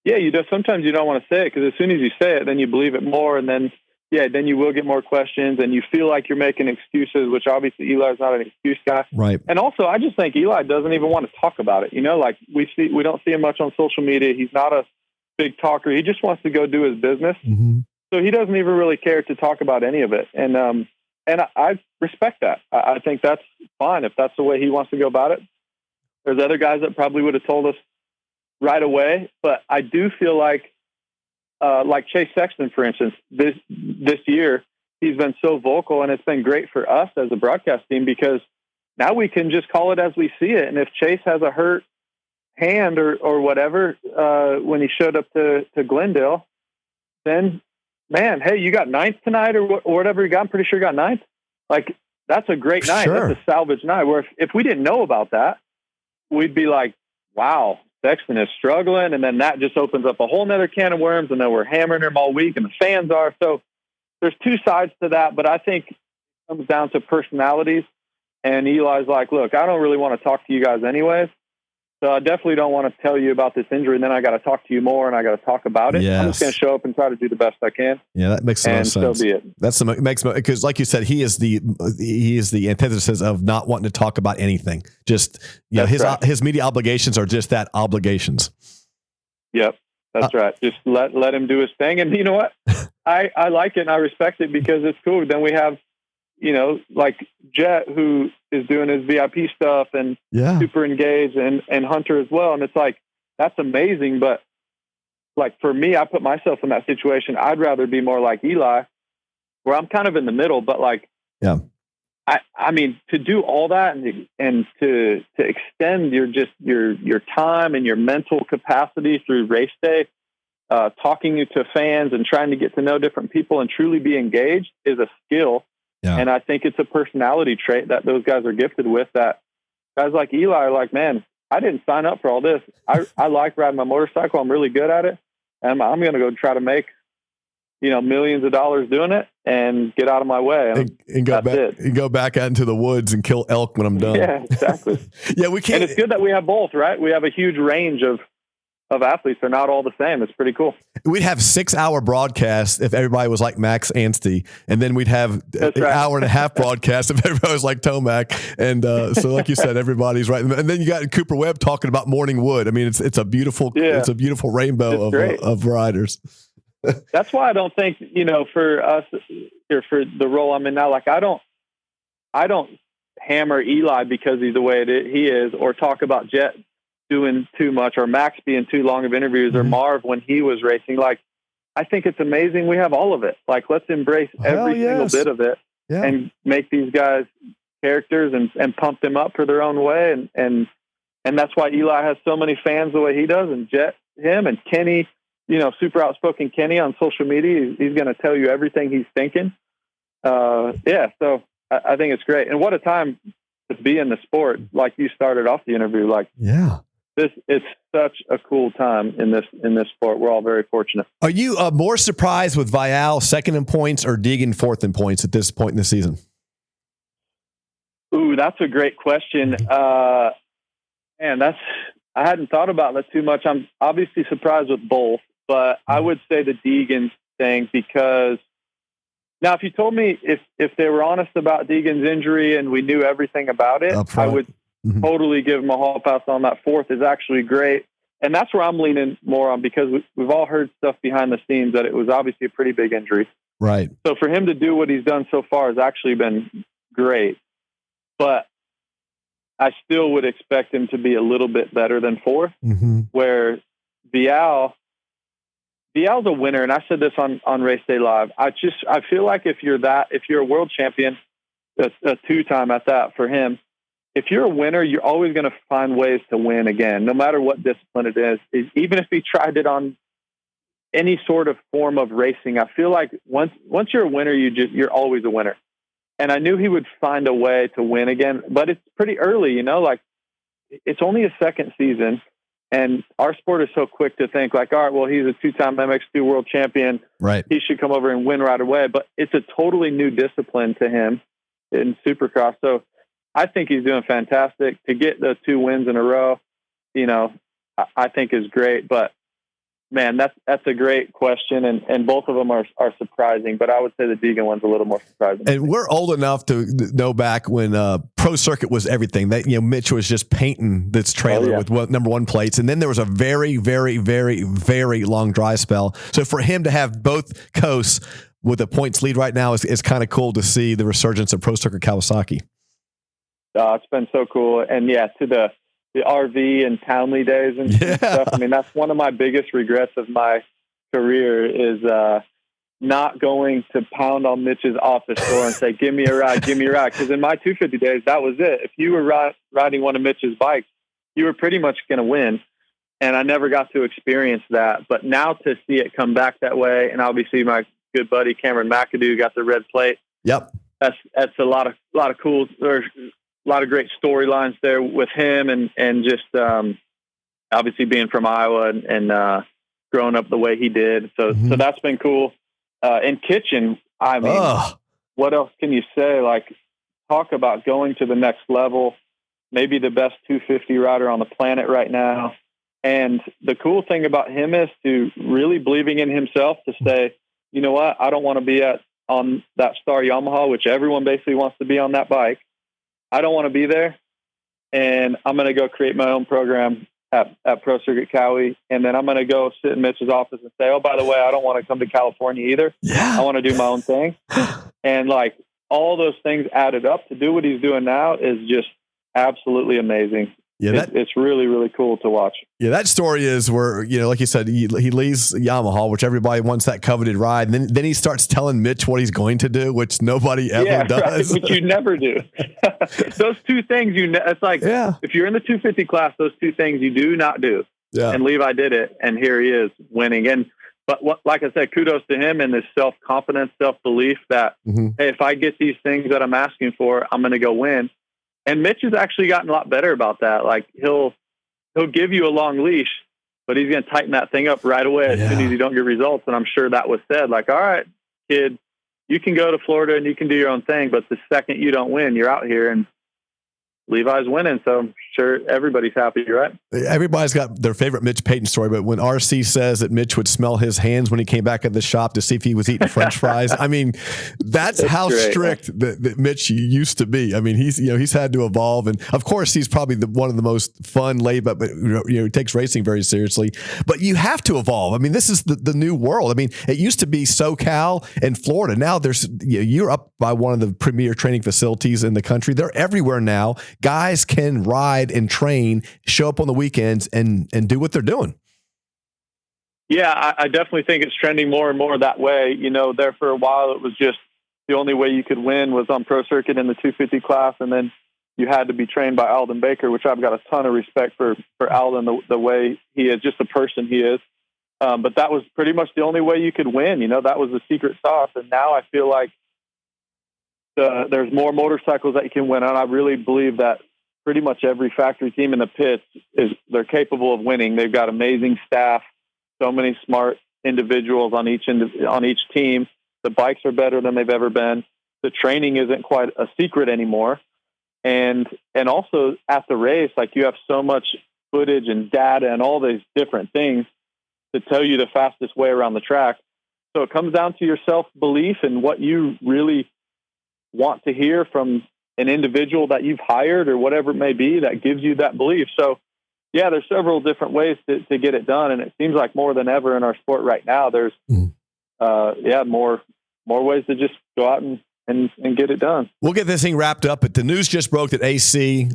Yeah, sometimes you don't want to say it because as soon as you say it, then you believe it more. And then you will get more questions and you feel like you're making excuses, which obviously Eli's not an excuse guy. Right. And also I just think Eli doesn't even want to talk about it. Like we don't see him much on social media. He's not a big talker. He just wants to go do his business. Mm-hmm. So he doesn't even really care to talk about any of it. And I respect that. I think that's fine if that's the way he wants to go about it. There's other guys that probably would have told us right away, but I do feel like Chase Sexton, for instance, this year, he's been so vocal and it's been great for us as a broadcast team because now we can just call it as we see it. And if Chase has a hurt hand or whatever, when he showed up to Glendale, then man, hey, you got 9th tonight or whatever you got. I'm pretty sure you got 9th. Like that's a great night. Sure. That's a salvage night where if we didn't know about that, we'd be like, wow, Sexton is struggling, and then that just opens up a whole nother can of worms, and then we're hammering him all week, and the fans are. So there's two sides to that, but I think it comes down to personalities, and Eli's like, look, I don't really want to talk to you guys anyways, so I definitely don't want to tell you about this injury, and then I got to talk to you more, and I got to talk about it. Yes. I'm just going to show up and try to do the best I can. Yeah, that makes a lot of sense. So be it. Makes because, like you said, he is the antithesis of not wanting to talk about anything. Just his media obligations are just that, obligations. Yep, that's right. Just let him do his thing, and you know what? I like it and I respect it because it's cool. Then we have, like Jet, who is doing his VIP stuff and super engaged, and Hunter as well. And it's like, that's amazing. But like for me, I put myself in that situation. I'd rather be more like Eli, where I'm kind of in the middle, but like, I mean, to do all that and to extend your time and your mental capacity through race day, talking to fans and trying to get to know different people and truly be engaged is a skill. Yeah. And I think it's a personality trait that those guys are gifted with, that guys like Eli are like, man, I didn't sign up for all this. I like riding my motorcycle. I'm really good at it. And I'm going to go try to make, millions of dollars doing it and get out of my way. And go back out into the woods and kill elk when I'm done. Yeah, exactly. We can't. And it's good that we have both, right? We have a huge range of athletes. They're not all the same. It's pretty cool. We'd have 6-hour broadcasts if everybody was like Max Anstey, and then we'd have an hour and a half broadcast if everybody was like Tomac. And so, like you said, everybody's right. And then you got Cooper Webb talking about Morning Wood. I mean, it's a beautiful rainbow of riders. That's why I don't think, for us or for the role I'm in now, like I don't hammer Eli because he's the way he is, or talk about Jet doing too much, or Max being too long of interviews, or Marv when he was racing. Like, I think it's amazing we have all of it. Like, let's embrace every single bit of it and make these guys characters and pump them up for their own way. And that's why Eli has so many fans the way he does, and Jet him and Kenny, super outspoken Kenny on social media. He's going to tell you everything he's thinking. So I think it's great. And what a time to be in the sport. Like you started off the interview, it's such a cool time in this sport. We're all very fortunate. Are you more surprised with Vial second in points or Deegan fourth in points at this point in the season? Ooh, that's a great question. I hadn't thought about that too much. I'm obviously surprised with both, but I would say the Deegan thing, because now if you told me if they were honest about Deegan's injury and we knew everything about it, I would totally give him a hall pass on that. Fourth is actually great. And that's where I'm leaning more on, because we've all heard stuff behind the scenes that it was obviously a pretty big injury. Right. So for him to do what he's done so far has actually been great. But I still would expect him to be a little bit better than fourth, where Vial's a winner. And I said this on Race Day Live. I feel like if you're a world champion, a two-time at that for him, if you're a winner, you're always going to find ways to win again, no matter what discipline it is. Even if he tried it on any sort of form of racing, I feel like once you're a winner, you're always a winner. And I knew he would find a way to win again, but it's pretty early, it's only a second season, and our sport is so quick to think all right, well, he's a two-time MX2 world champion. Right. He should come over and win right away. But it's a totally new discipline to him in Supercross. So I think he's doing fantastic. To get the 2 wins in a row, I think is great. But man, that's a great question, and both of them are surprising, but I would say the Deegan one's a little more surprising. And we're old enough to know back when Pro Circuit was everything. That Mitch was just painting this trailer with number 1 plates, and then there was a very, very, very, very long dry spell. So for him to have both coasts with a points lead right now is kind of cool to see the resurgence of Pro Circuit Kawasaki. It's been so cool, and to the RV and Townley days and stuff. I mean, that's one of my biggest regrets of my career is not going to pound on Mitch's office door and say, give me a ride. Because in my 250 days, that was it. If you were riding one of Mitch's bikes, you were pretty much going to win. And I never got to experience that. But now to see it come back that way, and obviously my good buddy Cameron McAdoo got the red plate. Yep. That's a lot of cool, there's a lot of great storylines there with him, and just obviously being from Iowa and growing up the way he did. So that's been cool. In Kitchen, I mean, what else can you say? Talk about going to the next level, maybe the best 250 rider on the planet right now. And the cool thing about him is to really believing in himself to say, you know what, I don't want to be on that Star Yamaha, which everyone basically wants to be on that bike. I don't want to be there, and I'm going to go create my own program at Pro Circuit Cowie, and then I'm going to go sit in Mitch's office and say, oh, by the way, I don't want to come to California either. Yeah. I want to do my own thing. And all those things added up to do what he's doing now is just absolutely amazing. Yeah, it's really, really cool to watch. Yeah, that story is where, like you said, he leaves Yamaha, which everybody wants that coveted ride. And then he starts telling Mitch what he's going to do, which nobody ever does. Right, which you never do. Those 2 things, it's like, if you're in the 250 class, those 2 things you do not do. Yeah. And Levi did it, and here he is winning. But like I said, kudos to him and his self-confidence, self-belief that, hey, if I get these things that I'm asking for, I'm going to go win. And Mitch has actually gotten a lot better about that. He'll give you a long leash, but he's going to tighten that thing up right away as soon as you don't get results. And I'm sure that was said, all right, kid, you can go to Florida and you can do your own thing, but the second you don't win, you're out here. And Levi's winning, so I'm sure everybody's happy, right? Everybody's got their favorite Mitch Payton story, but when RC says that Mitch would smell his hands when he came back at the shop to see if he was eating French fries, I mean, that's how great. Strict that Mitch used to be. I mean, he's had to evolve, and of course, he's probably one of the most fun, laid back, but he takes racing very seriously. But you have to evolve. I mean, this is the new world. I mean, it used to be SoCal and Florida. Now you're up by one of the premier training facilities in the country. They're everywhere now. Guys can ride and train, show up on the weekends, and do what they're doing. Yeah, I definitely think it's trending more and more that way. There for a while, it was just the only way you could win was on Pro Circuit in the 250 class. And then, you had to be trained by Alden Baker, which I've got a ton of respect for Alden, the way he is, just the person he is. But that was pretty much the only way you could win. That was the secret sauce. And now I feel like there's more motorcycles that you can win on. I really believe that pretty much every factory team in the pits they're capable of winning. They've got amazing staff, so many smart individuals on each team. The bikes are better than they've ever been. The training isn't quite a secret anymore. And also at the race, like, you have so much footage and data and all these different things to tell you the fastest way around the track. So it comes down to your self-belief and what you really want to hear from an individual that you've hired or whatever it may be that gives you that belief. So yeah, there's several different ways to get it done. And it seems like more than ever in our sport right now, there's more ways to just go out and get it done. We'll get this thing wrapped up, but the news just broke that AC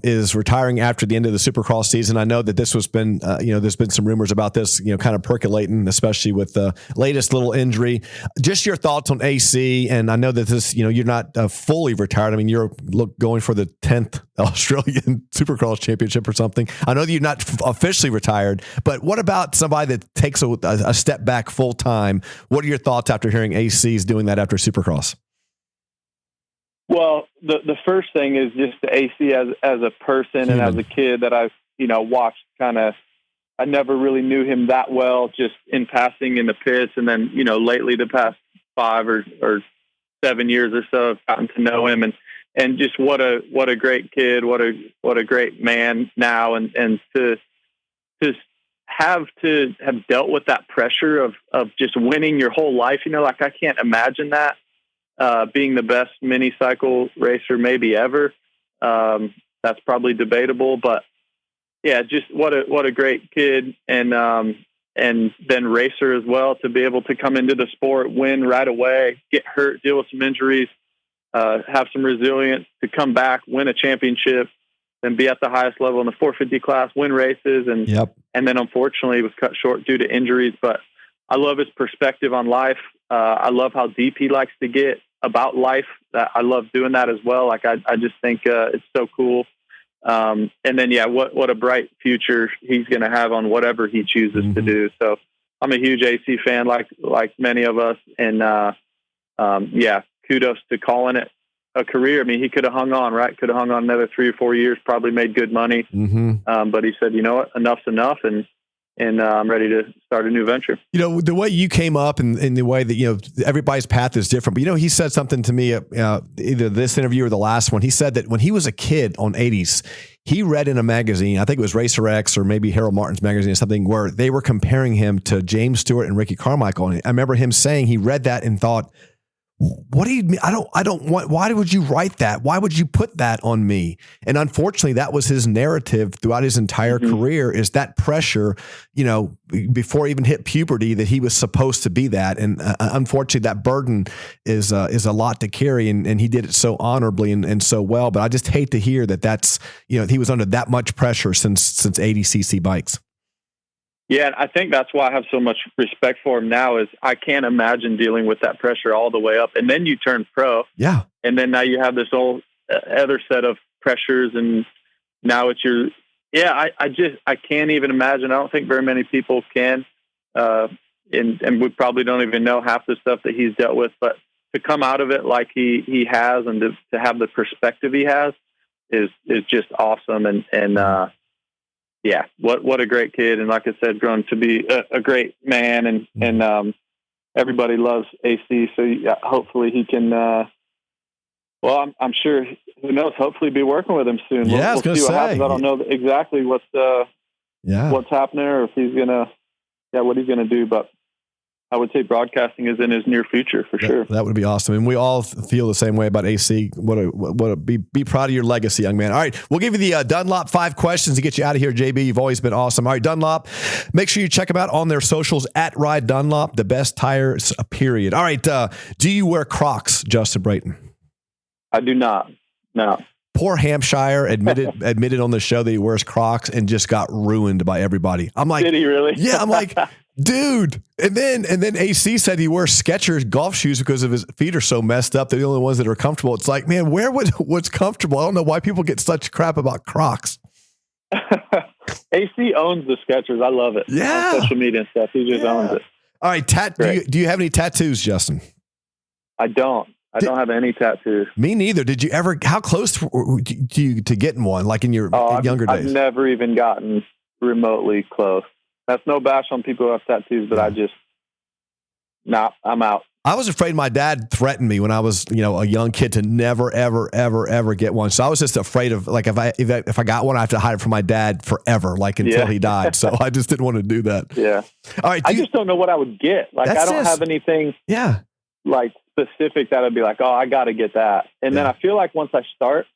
is retiring after the end of the Supercross season. I know that this was been, there's been some rumors about this, kind of percolating, especially with the latest little injury. Just your thoughts on AC, and I know that this, you're not fully retired. I mean, you're going for the 10th Australian Supercross Championship or something. I know that you're not officially retired, but what about somebody that takes a step back full time? What are your thoughts after hearing AC's doing that after Supercross? Well, the first thing is just the AC as a person and as a kid that I've, watched I never really knew him that well, just in passing in the pits. And then, lately the past 5 or 7 years or so, I've gotten to know him and just what a great kid, what a great man now. And to have dealt with that pressure of just winning your whole life, I can't imagine that. Being the best mini cycle racer maybe ever. That's probably debatable, but yeah, just what a great kid and then racer as well, to be able to come into the sport, win right away, get hurt, deal with some injuries, have some resilience to come back, win a championship, and be at the highest level in the 450 class, win races. And then unfortunately was cut short due to injuries, but I love his perspective on life. I love how deep he likes to get about life. I love doing that as well. Like, I just think it's so cool. And then, what a bright future he's going to have on whatever he chooses to do. So I'm a huge AC fan, like many of us. And kudos to calling it a career. I mean, he could have hung on, right? Could have hung on another 3 or 4 years, probably made good money. But he said, you know what, enough's enough. And I'm ready to start a new venture. The way you came up and the way that, everybody's path is different. But, he said something to me, either this interview or the last one. He said that when he was a kid on 80s, he read in a magazine, I think it was Racer X or maybe Harold Martin's magazine or something, where they were comparing him to James Stewart and Ricky Carmichael. And I remember him saying he read that and thought, what do you mean? I don't want, why would you write that? Why would you put that on me? And unfortunately, that was his narrative throughout his entire career, is that pressure, before he even hit puberty, that he was supposed to be that. And unfortunately, that burden is a lot to carry. And he did it so honorably and so well. But I just hate to hear that's, he was under that much pressure since 80cc bikes. Yeah, and I think that's why I have so much respect for him now, is I can't imagine dealing with that pressure all the way up. And then you turn pro. Yeah. And then now you have this whole other set of pressures, and now it's your, I can't even imagine. I don't think very many people can. And we probably don't even know half the stuff that he's dealt with, but to come out of it like he has, and to have the perspective he has is just awesome. What a great kid. And like I said, grown to be a great man, and everybody loves AC. So hopefully he can, I'm sure, who knows, hopefully be working with him soon. We'll see what happens. I don't know exactly what's happening, or if he's what he's going to do, but I would say broadcasting is in his near future for sure. That would be awesome. And we all feel the same way about AC. Be proud of your legacy, young man. All right. We'll give you the Dunlop 5 questions to get you out of here, JB. You've always been awesome. All right, Dunlop, make sure you check them out on their socials at Ride Dunlop, the best tires, period. All right. Do you wear Crocs, Justin Brayton? I do not. No. Poor Hampshire admitted on the show that he wears Crocs and just got ruined by everybody. I'm like, did he really? Yeah. I'm like, Dude. And then AC said he wears Skechers golf shoes because of his feet are so messed up. They're the only ones that are comfortable. It's like, man, what's comfortable? I don't know why people get such crap about Crocs. AC owns the Skechers. I love it. Yeah. On social media and stuff. He just owns it. All right. Do you have any tattoos, Justin? I don't. I don't have any tattoos. Me neither. Did you ever? How close were you to getting one? Like in your younger days? I've never even gotten remotely close. That's no bash on people who have tattoos, but I'm out. I was afraid my dad threatened me when I was, a young kid to never, ever, ever, ever get one. So I was just afraid of like if I got one, I have to hide it from my dad forever, like until he died. So I just didn't want to do that. Yeah. All right. I just don't know what I would get. Like I don't have anything. Yeah. Like specific that I'd be like, oh, I got to get that. And then I feel like once I start,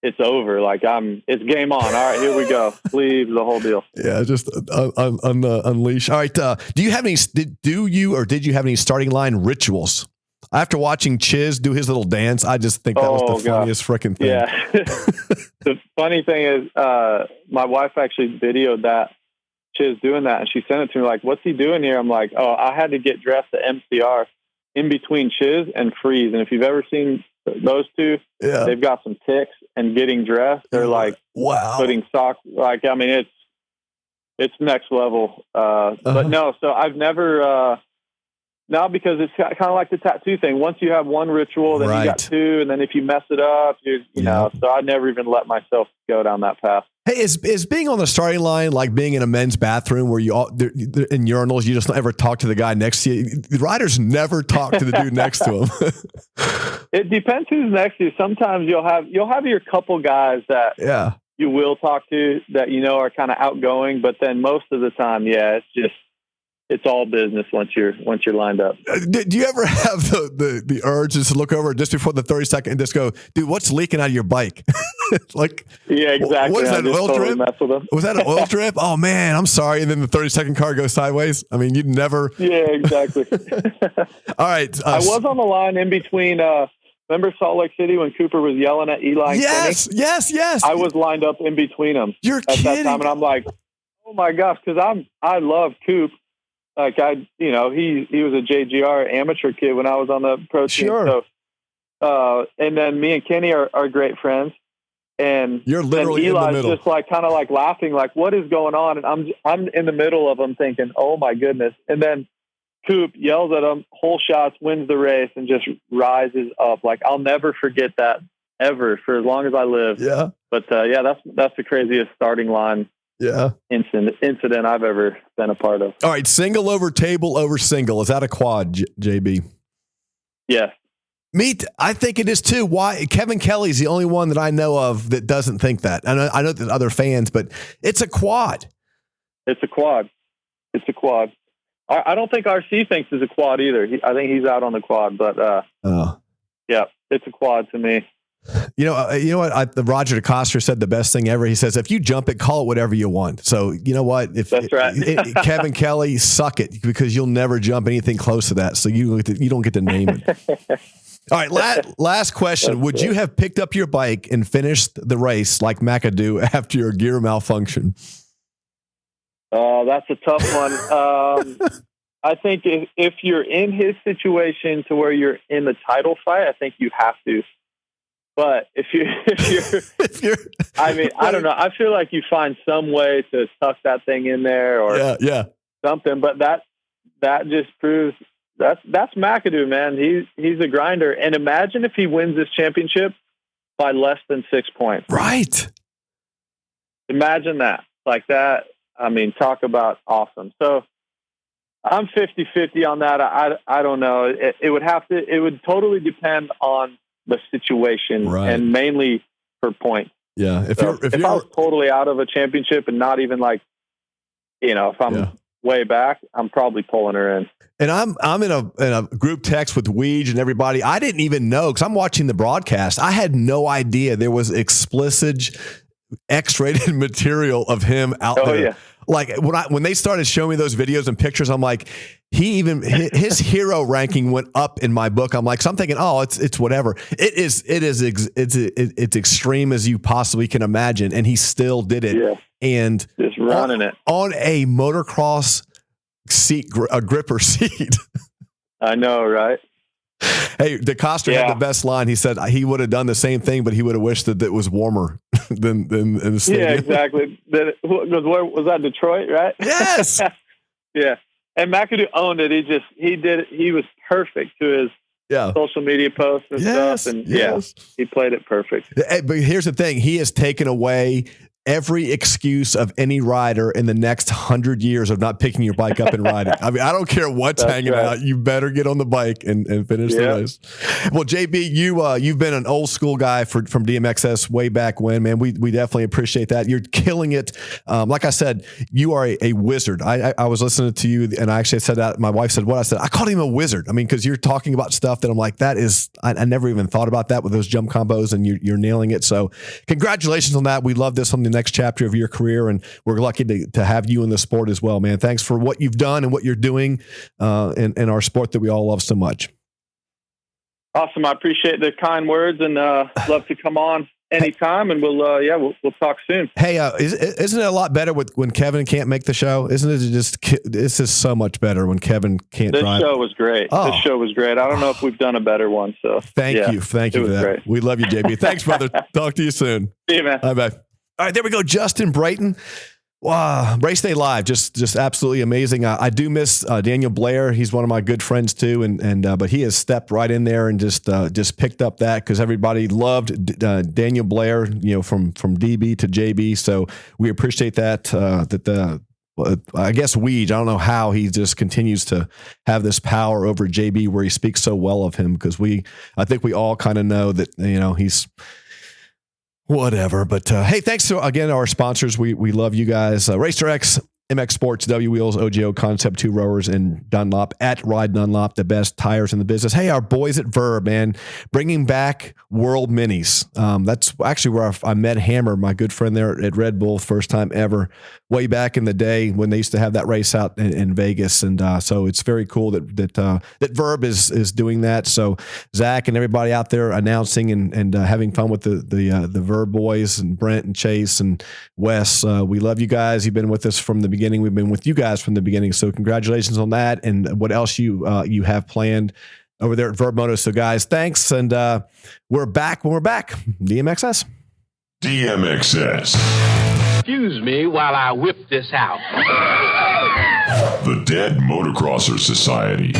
it's over. Like it's game on. All right, here we go. Leave the whole deal. Yeah, just unleash. All right. Did you have any starting line rituals? After watching Chiz do his little dance, I just think that was the funniest freaking thing. Yeah. The funny thing is, my wife actually videoed that Chiz doing that, and she sent it to me like, "What's he doing here?" I'm like, "Oh, I had to get dressed at MCR in between Chiz and Freeze." And if you've ever seen those two, they've got some ticks and getting dressed. They're like, wow, putting socks. Like, I mean, it's next level. But no, so I've never, now because it's kind of like the tattoo thing. Once you have one ritual, then you got two. And then if you mess it up, you know, so I never even let myself go down that path. Hey, is being on the starting line like being in a men's bathroom where you all in urinals, you just don't ever talk to the guy next to you? The riders never talk to the dude next to him. It depends who's next to you. Sometimes you'll have your couple guys that you will talk to that are kind of outgoing, but then most of the time, it's all business once you're lined up. Do you ever have the urge just to look over just before the 30-second and just go, dude, what's leaking out of your bike? Like, yeah, exactly. What is that, an oil drip? Was that an oil drip? Oh man, I'm sorry. And then the 30-second car goes sideways. I mean, you'd never. Yeah, exactly. All right. I was on the line in between. Remember Salt Lake City when Cooper was yelling at Eli? Yes. I was lined up in between them. You're at kidding. That time, and I'm like, oh my gosh, because I love Coop. Like he was a JGR amateur kid when I was on the pro team. Sure. So, and then me and Kenny are great friends. And you're literally Eli's in the middle, just like kind of like laughing, like what is going on? And I'm in the middle of them thinking, oh my goodness. And then Coop yells at him, whole shots, wins the race, and just rises up. Like I'll never forget that ever for as long as I live. Yeah. But that's the craziest starting line. Yeah. Incident I've ever been a part of. All right. Single over table over single. Is that a quad, JB? Yes. I think it is too. Why? Kevin Kelly's the only one that I know of that doesn't think that. And I know there's other fans, but it's a quad. It's a quad. I don't think RC thinks it's a quad either. I think he's out on the quad, but yeah, it's a quad to me. You know what? Roger DeCoster said the best thing ever. He says, if you jump it, call it whatever you want. So you know what? That's right. Kevin Kelly, suck it, because you'll never jump anything close to that. So you don't get to name it. All right. Last question. Would you have picked up your bike and finished the race like McAdoo after your gear malfunction? That's a tough one. I think if you're in his situation to where you're in the title fight, I think you have to. But if you're, I mean, I don't know. I feel like you find some way to tuck that thing in there or something. But that just proves that's McAdoo, man. He's a grinder. And imagine if he wins this championship by less than 6 points. Right. Imagine that. Like that. I mean, talk about awesome. So I'm 50-50 on that. I don't know. It would totally depend on the situation, and mainly for points. Yeah. If I was totally out of a championship and not even like, if I'm way back, I'm probably pulling her in. And I'm in a group text with Weege and everybody. I didn't even know, because I'm watching the broadcast. I had no idea there was explicit X-rated material of him out there. Yeah. Like when they started showing me those videos and pictures, I'm like, his hero ranking went up in my book. I'm like, so I'm thinking, oh, it's whatever. It's extreme as you possibly can imagine, and he still did it. Yeah. And just running it on a motocross a gripper seat. I know, right? Hey, DeCoster had the best line. He said he would have done the same thing, but he would have wished that it was warmer than in the stadium. Yeah, exactly. Was that Detroit, right? Yes. Yeah. And McAdoo owned it. He did it. He was perfect to his social media posts and stuff. And he played it perfect. But here's the thing. He has taken away every excuse of any rider in the next 100 years of not picking your bike up and riding. I mean, I don't care what's hanging out. You better get on the bike and finish the race. Well, JB, you've been an old school guy from DMXS way back when, man. We definitely appreciate that. You're killing it. Like I said, you are a wizard. I was listening to you, and I actually said that. My wife said what? I said, I called him a wizard. I mean, because you're talking about stuff that I'm like, that is, I never even thought about that with those jump combos, and you're nailing it. So congratulations on that. We love this on the next chapter of your career, and we're lucky to have you in the sport as well, man. Thanks for what you've done and what you're doing in our sport that we all love so much. Awesome. I appreciate the kind words, and love to come on anytime, and we'll talk soon. Hey, isn't it a lot better when Kevin can't make the show? Isn't it this is so much better when Kevin can't drive? This show was great. This show was great. I don't know if we've done a better one. So thank you for that. Great. We love you, JB. Thanks, brother. Talk to you soon. See you, man. Bye. All right, there we go. Justin Brayton. Wow, Race Day Live, just absolutely amazing. I do miss Daniel Blair. He's one of my good friends too, but he has stepped right in there and just picked up that because everybody loved Daniel Blair, from DB to JB. So we appreciate that. I guess I don't know how he just continues to have this power over JB where he speaks so well of him because I think we all kind of know that he's. Whatever. But hey, thanks to, again, our sponsors. We love you guys. Racer X, MX Sports, W Wheels, OGO Concept, 2 Rowers, and Dunlop at Ride Dunlop, the best tires in the business. Hey, our boys at Verb, man, bringing back World Minis. That's actually where I met Hammer, my good friend there at Red Bull, first time ever, way back in the day when they used to have that race out in Vegas. And so it's very cool that Verb is doing that. So Zach and everybody out there announcing and having fun with the Verb boys and Brent and Chase and Wes. We love you guys. You've been with us from the beginning. We've been with you guys from the beginning. So congratulations on that and what else you have planned over there at Verb Moto. So guys, thanks. And we're back when we're back. DMXS. Excuse me while I whip this out. The Dead Motocrosser Society.